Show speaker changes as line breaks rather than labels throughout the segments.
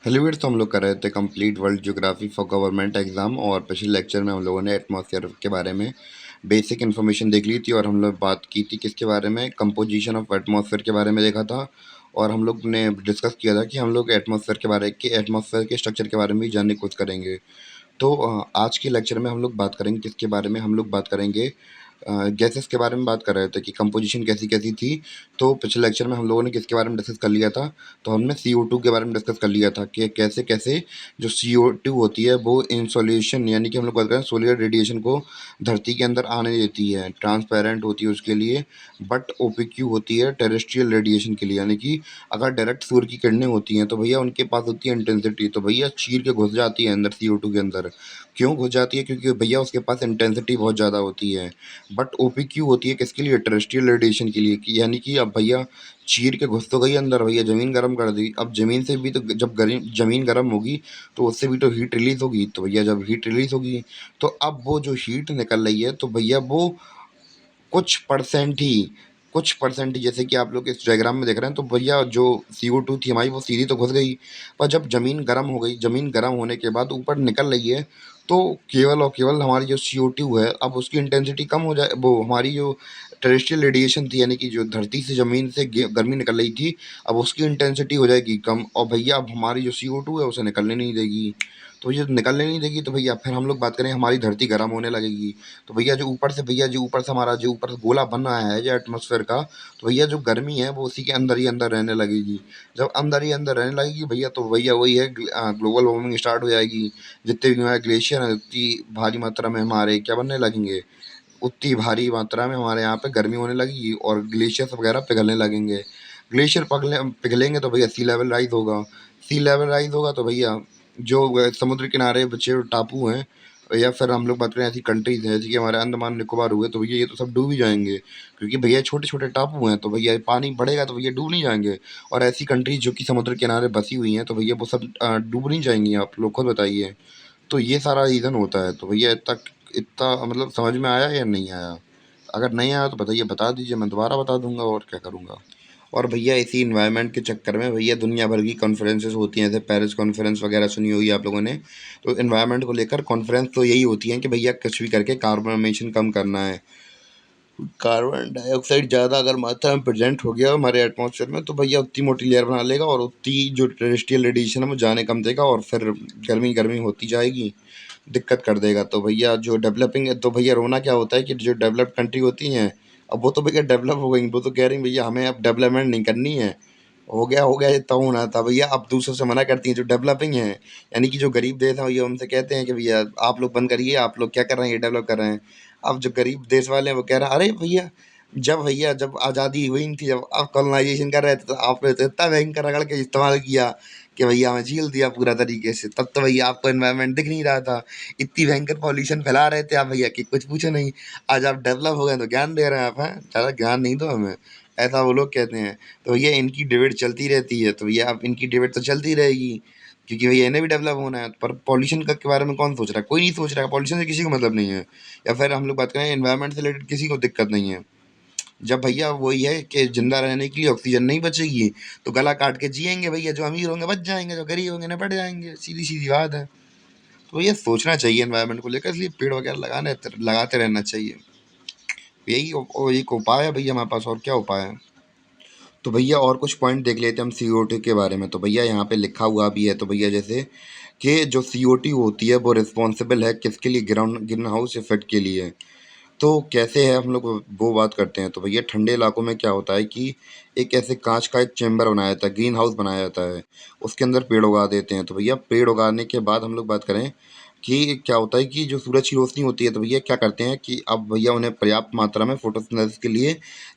हेलीवेट्स तो हम लोग कर रहे थे complete world geography for government exam. और पिछले लेक्चर में हम लोगों ने एटमॉस्फेयर के बारे में बेसिक इन्फॉर्मेशन देख ली थी। और हम लोग बात की थी किसके बारे में, कंपोजिशन ऑफ एटमॉस्फेयर के बारे में देखा था। और हम लोग ने डिस्कस किया था कि हम लोग एटमॉस्फेयर के स्ट्रक्चर के बारे में भी जानने की कोशिश करेंगे। तो आज के लेक्चर में हम लोग बात करेंगे किसके बारे में, हम लोग बात करेंगे गैसेस के बारे में। बात कर रहे थे कि कंपोजिशन कैसी कैसी थी। तो पिछले लेक्चर में हम लोगों ने किसके बारे में डिस्कस कर लिया था, तो हमने CO2 के बारे में डिस्कस कर लिया था कि कैसे कैसे जो CO2 होती है वो इंसोलेशन यानी कि हम लोग बात करें सोलर रेडिएशन को धरती के अंदर आने देती है, ट्रांसपेरेंट होती है उसके लिए। बट OPQ होती है टेरेस्ट्रियल रेडिएशन के लिए, यानी कि अगर डायरेक्ट सूर्य की किरणें होती हैं तो भैया उनके पास होती है इंटेंसिटी, तो भैया चीर के घुस जाती है अंदर CO2 के अंदर। क्यों घुस जाती है? क्योंकि भैया उसके पास इंटेंसिटी बहुत ज़्यादा होती है। बट OPQ होती है किसके लिए? टेरेस्ट्रियल रेडिएशन के लिए, कि यानी कि अब भैया चीर के घुस तो गई अंदर, भैया ज़मीन गर्म कर दी। अब ज़मीन से भी तो जब ज़मीन गर्म होगी तो उससे भी तो हीट रिलीज़ होगी। तो भैया जब हीट रिलीज़ होगी तो अब वो जो हीट निकल रही है तो भैया वो कुछ परसेंट ही जैसे कि आप लोग इस डायग्राम में देख रहे हैं, तो भैया जो CO2 थी हमारी वो सीधी तो घुस गई। पर जब ज़मीन गर्म हो गई, ज़मीन गर्म होने के बाद ऊपर निकल रही है, तो केवल और केवल हमारी जो CO2 है अब उसकी इंटेंसिटी कम हो जाए। वो हमारी जो टेरेस्ट्रियल रेडिएशन थी यानी कि जो धरती से ज़मीन से गर्मी निकल रही थी, अब उसकी इंटेंसिटी हो जाएगी कम। और भैया अब हमारी जो CO2 है उसे निकलने नहीं देगी। तो ये निकलने नहीं देगी तो भैया फिर हम लोग बात करें हमारी धरती गर्म होने लगेगी। तो भैया जो ऊपर से हमारा जो ऊपर से गोला बन रहा है जो एटमॉस्फेयर का, तो भैया जो गर्मी है वो उसी के अंदर ही अंदर रहने लगेगी। जब अंदर ही अंदर रहने लगेगी भैया तो भैया वही है, ग्लोबल वार्मिंग स्टार्ट हो जाएगी। जितने भी हमारे ग्लेशियर हैं उतनी भारी मात्रा में हमारे क्या बनने लगेंगे, उतनी भारी मात्रा में हमारे यहाँ पे गर्मी होने लगेगी और ग्लेशियर्स वगैरह पिघलने लगेंगे। ग्लेशियर पिघलेंगे तो भैया सी लेवल राइज होगा। सी लेवल राइज होगा तो भैया जो समुद्र किनारे बचे हुए टापू हैं, या फिर हम लोग बात करें ऐसी कंट्रीज हैं जैसे कि हमारे अंडमान निकोबार हुए, तो भैया ये तो सब डूब ही जाएंगे। क्योंकि भैया छोटे छोटे टापू हैं तो भैया पानी बढ़ेगा तो भैया डूब नहीं जाएंगे। और ऐसी कंट्रीज जो कि समुद्र किनारे बसी हुई हैं तो भैया वो सब डूब नहीं जाएंगी। आप लोग खुद बताइए। तो ये सारा रीज़न होता है। तो भैया इतना इतना मतलब समझ में आया या नहीं आया? अगर नहीं आया तो बताइए, बता दीजिए, मैं दोबारा बता दूंगा और क्या करूंगा। और भैया इसी इन्वायरमेंट के चक्कर में भैया दुनिया भर की कॉन्फ्रेंसेस होती हैं, जैसे पेरिस कॉन्फ्रेंस वगैरह सुनी होगी आप लोगों ने। तो इन्वायरमेंट को लेकर कॉन्फ्रेंस तो यही होती है कि भैया कुछ भी करके कार्बन एमिशन कम करना है। कार्बन डाइऑक्साइड ज़्यादा अगर मात्रा में प्रेजेंट हो गया हमारे एटमॉस्फेयर में तो भैया उतनी मोटी लेयर बना लेगा और उतनी जो टेरेस्ट्रियल रेडिएशन है वो जाने कम देगा और फिर गर्मी गर्मी होती जाएगी, दिक्कत कर देगा। तो भैया जो डेवलपिंग है, तो भैया रोना क्या होता है कि जो डेवलप्ड कंट्री होती हैं अब वो तो भैया डेवलप हो गई, वो तो कह रही हैं भैया हमें अब डेवलपमेंट नहीं करनी है, हो गया इतना होना था। भैया अब दूसरों से मना करती हैं जो डेवलपिंग है, यानी कि जो गरीब देश हैं भैया उनसे कहते हैं कि भैया आप लोग बंद करिए, आप लोग क्या कर रहे हैं, ये डेवलप कर रहे हैं। अब जो गरीब देश वाले हैं वो कह रहे हैं अरे भैया जब आज़ादी हुई नहीं थी, जब आप कॉलोनाइजेशन कर रहे थे तो आपने तो इतना भयंकर रगड़ के इस्तेमाल किया कि भैया हमें झील दिया पूरा तरीके से। तब तो भैया आपको एनवायरनमेंट दिख नहीं रहा था, इतनी भयंकर पॉल्यूशन फैला रहे थे आप भैया कि कुछ पूछो नहीं। आज आप डेवलप हो गए तो ज्ञान दे रहे हैं आप, हैं ज़्यादा ज्ञान नहीं दो हमें, ऐसा वो लोग कहते हैं। तो भैया इनकी डिबेट चलती रहती है। तो भैया अब इनकी डिबेट तो चलती रहेगी क्योंकि भैया इन्हें भी डेवलप होना है। पर पॉल्यूशन का के बारे में कौन सोच रहा है? कोई नहीं सोच रहा है। पॉल्यूशन से किसी को मतलब नहीं है। या फिर हम लोग बात करें एनवायरनमेंट से रिलेटेड, किसी को दिक्कत नहीं है। जब भैया वही है कि जिंदा रहने के लिए ऑक्सीजन नहीं बचेगी तो गला काट के जिएंगे भैया। जो अमीर होंगे बच जाएंगे, जो गरीब होंगे निपट जाएंगे, सीधी सीधी बात है। तो ये सोचना चाहिए एनवायरनमेंट को लेकर, इसलिए पेड़ वगैरह लगाते रहना चाहिए। एक उपाय है भैया हमारे पास, और क्या उपाय है? तो भैया और कुछ पॉइंट देख लेते हैं हम CO2 के बारे में। तो भैया यहाँ पे लिखा हुआ भी है, तो भैया जैसे कि जो CO2 होती है वो रिस्पॉन्सिबल है किसके लिए? ग्रीन हाउस इफेक्ट के लिए। तो कैसे है हम लोग वो बात करते हैं। तो भैया ठंडे इलाकों में क्या होता है कि एक ऐसे कांच का एक चेम्बर बनाया जाता है, ग्रीन हाउस बनाया जाता है, उसके अंदर पेड़ उगा देते हैं। तो भैया पेड़ उगाने के बाद हम लोग बात करें कि क्या होता है कि जो सूरज की रोशनी होती है तो भैया क्या करते हैं कि अब भैया उन्हें पर्याप्त मात्रा में फोटोसिंथेसिस के लिए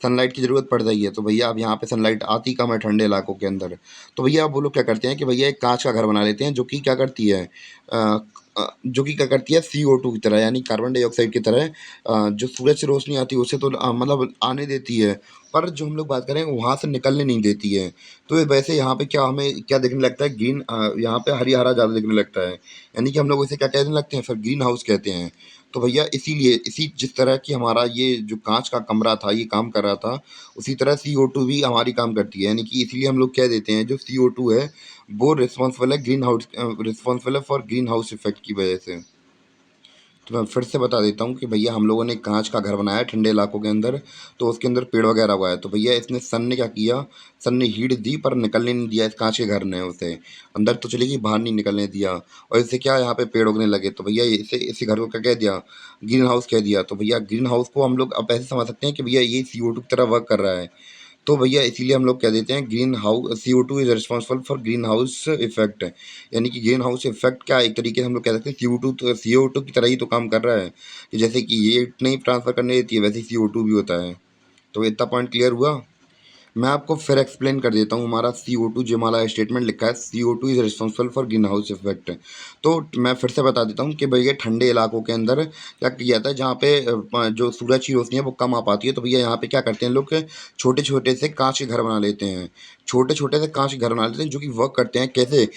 सनलाइट की ज़रूरत पड़ रही है। तो भैया अब यहाँ पे सनलाइट आती कम है ठंडे इलाकों के अंदर। तो भैया अब वो लोग क्या करते हैं कि भैया एक कांच का घर बना लेते हैं जो कि क्या करती है, जो कि क्या करती है CO2 की तरह, यानी कार्बन डाइऑक्साइड की तरह जो सूरज से रोशनी आती है उसे तो मतलब आने देती है, पर जो हम लोग बात करें वहाँ से निकलने नहीं देती है। तो वैसे यहाँ पे क्या हमें क्या देखने लगता है, ग्रीन यहाँ पे हरी-हरा ज़्यादा दिखने लगता है। यानी कि हम लोग इसे क्या कहने लगते हैं फिर, ग्रीन हाउस कहते हैं। तो भैया इसीलिए इसी जिस तरह की हमारा ये जो काँच का कमरा था ये काम कर रहा था, उसी तरह CO2 भी हमारी काम करती है। यानी कि इसीलिए हम लोग कह देते हैं जो CO2 है वो रिस्पॉन्सिबल है फॉर ग्रीन हाउस इफ़ेक्ट की वजह से। तो मैं फिर से बता देता हूँ कि भैया हम लोगों ने कांच का घर बनाया है ठंडे इलाकों के अंदर, तो उसके अंदर पेड़ वगैरह उगाया। तो भैया इसने सन ने क्या किया, सन ने हीट दी पर निकलने नहीं दिया इस कांच के घर ने उसे। अंदर तो चली गई, बाहर नहीं निकलने दिया। और इससे क्या यहाँ पे पेड़ उगने लगे। तो भैया इसे इसी घर को क्या कह दिया, ग्रीन हाउस कह दिया। तो भैया ग्रीन हाउस को हम लोग अब ऐसे समझ सकते हैं कि भैया ये CO2 की तरह वर्क कर रहा है। तो भैया इसीलिए हम लोग कह देते हैं green house CO2 is responsible for green house effect. यानी कि ग्रीन हाउस इफेक्ट क्या, एक तरीके से हम लोग कह सकते हैं CO2 की तरह ही तो काम कर रहा है कि जैसे कि ये नहीं ट्रांसफर करने देती है, वैसे ही CO2 भी होता है। तो इतना पॉइंट क्लियर हुआ। मैं आपको फिर एक्सप्लेन कर देता हूँ। हमारा CO2 जो हमारा स्टेटमेंट लिखा है, CO2 is responsible for green house effect. तो मैं फिर से बता देता हूँ कि भैया ठंडे इलाकों के अंदर क्या किया जाता है, जहाँ पे जो सूरज की रोशनी है वो कम आ पाती है। तो भैया यहाँ पे क्या करते हैं लोग, छोटे छोटे से कांच के घर बना लेते हैं। छोटे छोटे से कांच के घर बना लेते हैं जो कि वर्क करते हैं कैसे,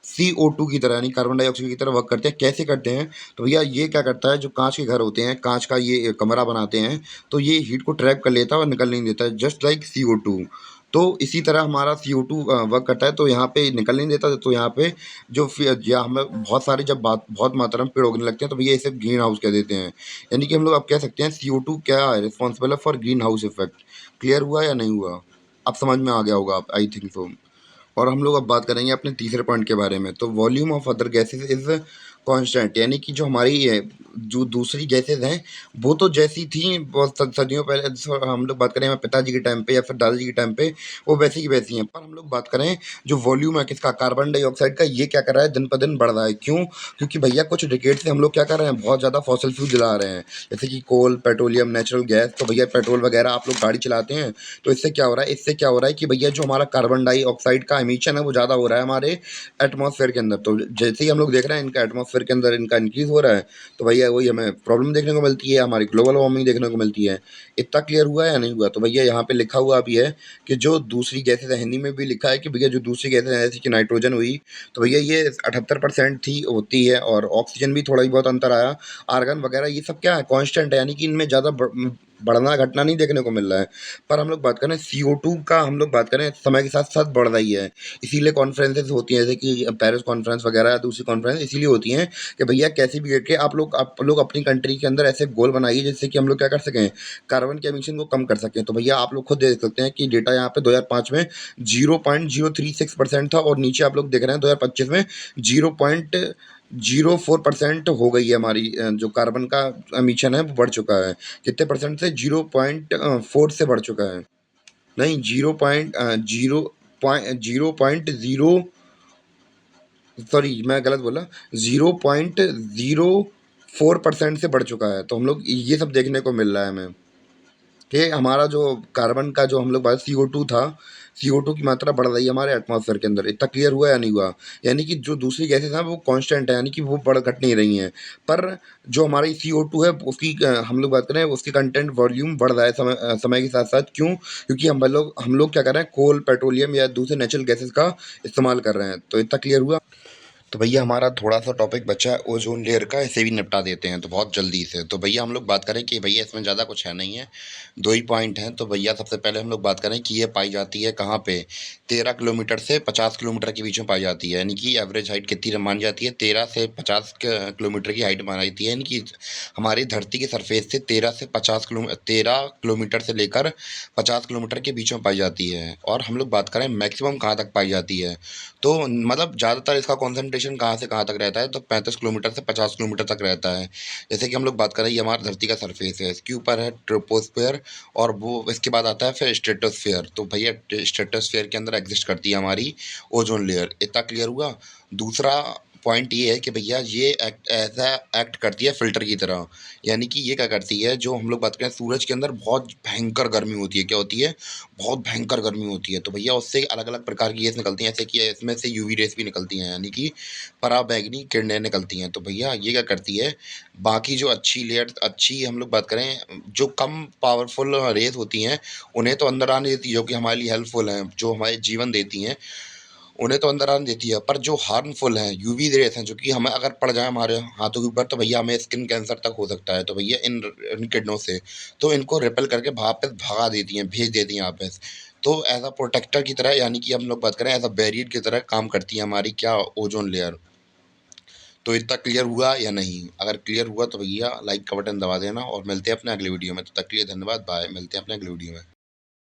CO2 की तरह, यानी कार्बन डाइऑक्साइड की तरह वर्क करते हैं। कैसे करते हैं, तो भैया ये क्या करता है, जो कांच के घर होते हैं, कांच का ये कमरा बनाते हैं, तो ये हीट को ट्रैप कर लेता है और निकल नहीं देता है, जस्ट लाइक CO2। तो इसी तरह हमारा CO2 वर्क करता है, तो यहाँ पे निकल नहीं देता। तो यहाँ पे जो या हमें बहुत सारे जब बहुत मात्रा में पेड़ उगने लगते हैं तो भैया इसे ग्रीन हाउस कह देते हैं। यानी कि हम लोग अब कह सकते हैं CO2 क्या है, रिस्पॉन्सिबल है for green house effect. Clear हुआ या नहीं हुआ, अब समझ में आ गया होगा आप, आई थिंक सो। और हम लोग अब बात करेंगे अपने तीसरे पॉइंट के बारे में। तो volume of other gases is constant. यानी कि जो हमारी जो दूसरी गैसेस हैं वो तो जैसी थी बहुत सदियों पहले, हम लोग बात करें हमारे पिताजी के टाइम पे या फिर दादाजी के टाइम पे, वो वैसी की वैसी हैं। पर हम लोग बात करें जो वॉल्यूम है किसका, कार्बन डाइऑक्साइड का, ये क्या कर रहा है, दिन पर दिन बढ़ रहा है। क्यों, क्योंकि भैया कुछ डिकेड से हम लोग क्या कर रहे हैं, बहुत ज़्यादा फॉसिल फ्यूल जला रहे हैं, जैसे कि कोल, पेट्रोलियम, नेचुरल गैस। तो भैया पेट्रोल वगैरह आप लोग गाड़ी चलाते हैं, तो इससे क्या हो रहा है, इससे क्या हो रहा है कि भैया जो हमारा कार्बन डाइऑक्साइड का एमिशन है वो ज़्यादा हो रहा है हमारे एटमॉस्फेयर के अंदर। तो जैसे ही हम लोग देख रहे हैं इनका एटमॉस्फेयर के अंदर इनका इंक्रीज हो रहा है, तो भैया वही हमें प्रॉब्लम देखने को मिलती है, हमारी ग्लोबल वार्मिंग देखने को मिलती है। इतना क्लियर हुआ या नहीं हुआ। तो भैया यहाँ पे लिखा हुआ भी है कि जो दूसरी गैसेज है, हिंदी में भी लिखा है कि भैया जो दूसरी गैसेज है जैसे कि नाइट्रोजन हुई, तो भैया ये 78% थी होती है, और ऑक्सीजन भी थोड़ा ही बहुत अंतर आया। आर्गन वगैरह ये सब क्या है, कांस्टेंट है, यानी कि इनमें ज़्यादा बढ़ना घटना नहीं देखने को मिल रहा है। पर हम लोग बात करें CO2 का, हम लोग बात करें समय के साथ साथ बढ़ रही है। इसीलिए कॉन्फ्रेंसेस होती हैं, जैसे कि पेरिस कॉन्फ्रेंस वगैरह या दूसरी कॉन्फ्रेंस इसीलिए होती हैं कि भैया कैसे भी करके आप लोग अपनी कंट्री के अंदर ऐसे गोल बनाइए जिससे कि हम लोग क्या कर सकें, कार्बन के एमिशन को कम कर सकें। तो भैया आप लोग खुद देख सकते हैं कि डेटा यहाँ पे 2005 में 0.036% था, और नीचे आप लोग देख रहे हैं 2025 में 0.04% हो गई है हमारी जो कार्बन का एमिशन है वो बढ़ चुका है। कितने परसेंट से, 0.4 से बढ़ चुका है। नहीं, 0.0, सॉरी मैं गलत बोला, 0.04% से बढ़ चुका है। तो हम लोग ये सब देखने को मिल रहा है हमें कि हमारा जो कार्बन का जो हम लोग बात CO2 था, CO2 की मात्रा बढ़ रही है हमारे एटमॉस्फेयर के अंदर। इतना क्लियर हुआ या नहीं हुआ। यानी कि जो दूसरी गैसेज हैं वो कांस्टेंट है, यानी कि वो बढ़ घट नहीं रही हैं। पर जो हमारी CO2 है उसकी हम लोग बात करें उसकी कंटेंट वॉल्यूम बढ़ रहा है समय के साथ साथ। क्यों, क्योंकि हम लोग क्या कर रहे हैं, कोल, पेट्रोलियम या दूसरे नेचुरल गैसेज का इस्तेमाल कर रहे हैं। तो इतना क्लियर हुआ। तो भैया हमारा थोड़ा सा टॉपिक बचा है ओजोन लेयर का, इसे भी निपटा देते हैं तो बहुत जल्दी से। तो भैया हम लोग बात करें कि भैया इसमें ज़्यादा कुछ है नहीं है, दो ही पॉइंट हैं। तो भैया सबसे पहले हम लोग बात करें कि ये पाई जाती है कहाँ पे, 13 किलोमीटर से 50 किलोमीटर के बीच में पाई जाती है। यानी कि एवरेज हाइट कितनी मानी जाती है, 13 से 50 किलोमीटर की हाइट मानी जाती है। यानी कि हमारी धरती के सरफेस से 13 से 50 किलोमीटर से लेकर 50 किलोमीटर के बीच में पाई जाती है। और हम लोग बात करें मैक्सिमम कहाँ तक पाई जाती है, तो मतलब ज़्यादातर इसका कॉन्सेंट्रेशन कहाँ से कहाँ तक रहता है, तो 35 किलोमीटर से 50 किलोमीटर तक रहता है। जैसे कि हम लोग बात करें ये हमारी धरती का सरफेस है, इसके ऊपर है ट्रोपोस्फेयर, और वो इसके बाद आता है फिर स्ट्रेटोस्फेयर। तो भैया स्ट्रेटोस्फेयर के अंदर एग्जिस्ट करती है हमारी ओजोन लेयर। इतना क्लियर हुआ। दूसरा पॉइंट ये है कि भैया ये ऐसा एक्ट करती है फ़िल्टर की तरह। यानी कि ये क्या करती है, जो हम लोग बात करें सूरज के अंदर बहुत भयंकर गर्मी होती है, क्या होती है? बहुत भयंकर गर्मी होती है, तो भैया उससे अलग-अलग प्रकार की रेज़ निकलती हैं, जैसे कि इसमें से यूवी रेज़ भी निकलती हैं, यानी कि पराबैंगनी किरणें निकलती हैं। तो भैया ये क्या करती है, बाकी जो अच्छी लेयर अच्छी हम लोग बात करें, जो कम पावरफुल रेज़ होती हैं, उन्हें तो अंदर आने देती है, जो कि हमारे लिए हेल्पफुल हैं, जो हमारे जीवन देती हैं, उन्हें तो अंदर आने देती है। पर जो हार्मफुल हैं, यूवी रेज़ हैं, जो कि हमें अगर पड़ जाए हमारे हाथों के ऊपर, तो भैया हमें स्किन कैंसर तक हो सकता है। तो भैया इन किरणों से तो इनको रिपेल करके वापस भगा देती हैं, भेज देती हैं वापस। तो एज़ अ प्रोटेक्टर की तरह, यानी कि हम लोग बात करें एज़ अ बैरियर की तरह काम करती है हमारी क्या ओज़ोन लेयर। तो इतना क्लियर हुआ या नहीं? अगर क्लियर हुआ तो भैया लाइक का बटन दबा देना और मिलते हैं अपने अगले वीडियो में। तब तक के लिए धन्यवाद, बाय। मिलते हैं अपने अगले वीडियो में।